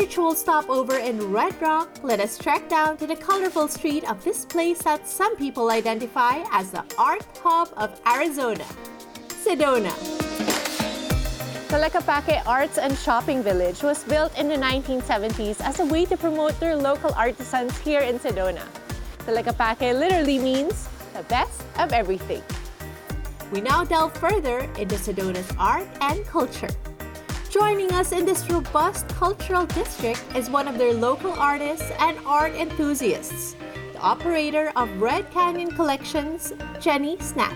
spiritual stopover in Red Rock, let us trek down to the colorful street of this place that some people identify as the art hub of Arizona, Sedona. Tlaquepaque Arts and Shopping Village was built in the 1970s as a way to promote their local artisans here in Sedona. Tlaquepaque literally means the best of everything. We now delve further into Sedona's art and culture. Joining us in this robust cultural district is one of their local artists and art enthusiasts, the operator of Red Canyon Collections, Jenny Snap.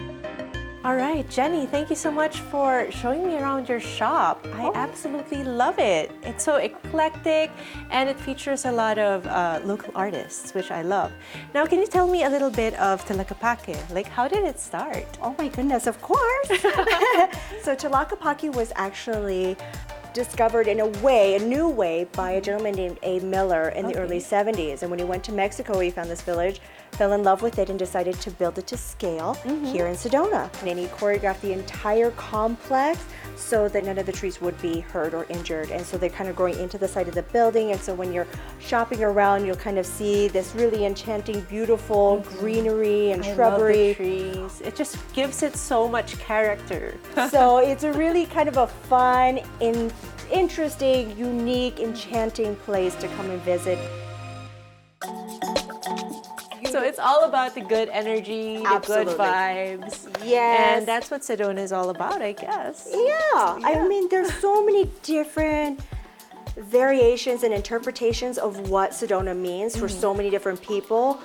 All right, Jenny, thank you so much for showing me around your shop. I absolutely love it. It's so eclectic and it features a lot of local artists, which I love. Now, can you tell me a little bit of Tlaquepaque? Like, how did it start? Oh my goodness, of course. So Tlaquepaque was actually discovered in a new way by a gentleman named A. Miller in the early 70s. And when he went to Mexico, he found this village, fell in love with it, and decided to build it to scale here in Sedona. And he choreographed the entire complex so that none of the trees would be hurt or injured. And so they're kind of growing into the side of the building. And so when you're shopping around, you'll kind of see this really enchanting, beautiful greenery and shrubbery. I love the trees. It just gives it so much character. So it's a really kind of a fun, interesting, unique, enchanting place to come and visit. So it's all about the good energy, the good vibes. Yes. And that's what Sedona is all about, I guess. Yeah. I mean, there's so many different variations and interpretations of what Sedona means for so many different people.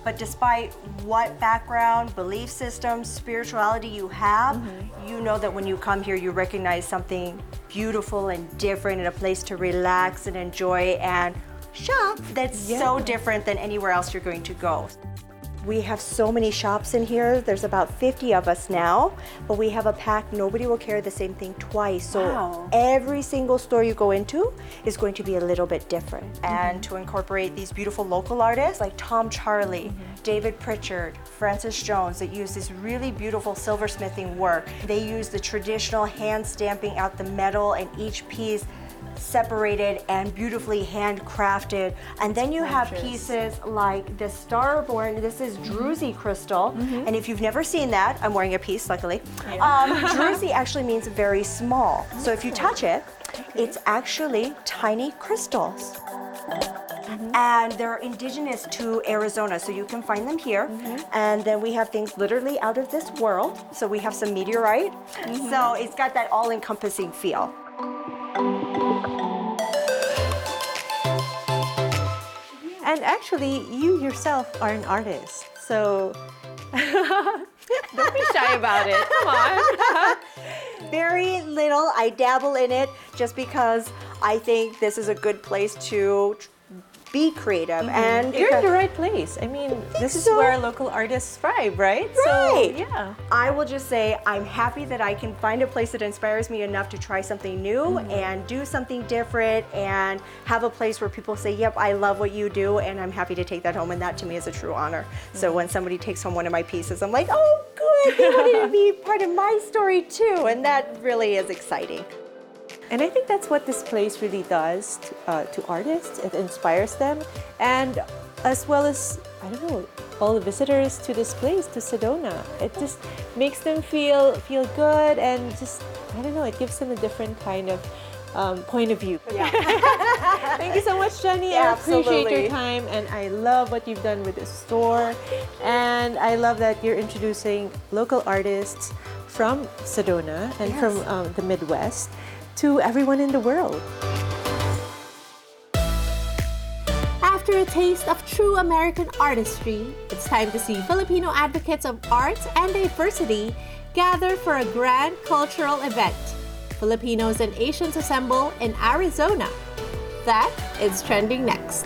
But despite what background, belief system, spirituality you have, you know that when you come here, you recognize something beautiful and different and a place to relax and enjoy and shop that's so different than anywhere else you're going to go. We have so many shops in here. There's about 50 of us now, but we have a pack. Nobody will carry the same thing twice. So every single store you go into is going to be a little bit different. And to incorporate these beautiful local artists like Tom Charlie, David Pritchard, Francis Jones, that use this really beautiful silversmithing work. They use the traditional hand stamping out the metal and each piece separated and beautifully handcrafted. And then you have pieces like the Starborn. This is druzy crystal. And if you've never seen that, I'm wearing a piece, luckily. Druzy actually means very small. So if you touch it, it's actually tiny crystals. And they're indigenous to Arizona, so you can find them here. And then we have things literally out of this world. So we have some meteorite. So it's got that all-encompassing feel. And actually, you yourself are an artist, so don't be shy about it. Come on. Very little. I dabble in it just because I think this is a good place to be creative. And you're in the right place. I mean, this is where local artists thrive, right? Right. So, yeah. I will just say I'm happy that I can find a place that inspires me enough to try something new and do something different and have a place where people say, yep, I love what you do, and I'm happy to take that home, and that to me is a true honor. So when somebody takes home one of my pieces, I'm like, oh, good, they wanted to be part of my story too, and that really is exciting. And I think that's what this place really does to artists. It inspires them, and as well as, I don't know, all the visitors to this place, to Sedona. It just makes them feel good, and just, I don't know, it gives them a different kind of point of view. Yeah. Thank you so much, Jenny. Yeah, I appreciate absolutely. your time, and I love what you've done with this store. And I love that you're introducing local artists from Sedona and from the Midwest to everyone in the world. After a taste of true American artistry, it's time to see Filipino advocates of arts and diversity gather for a grand cultural event. Filipinos and Asians assemble in Arizona. That is trending next.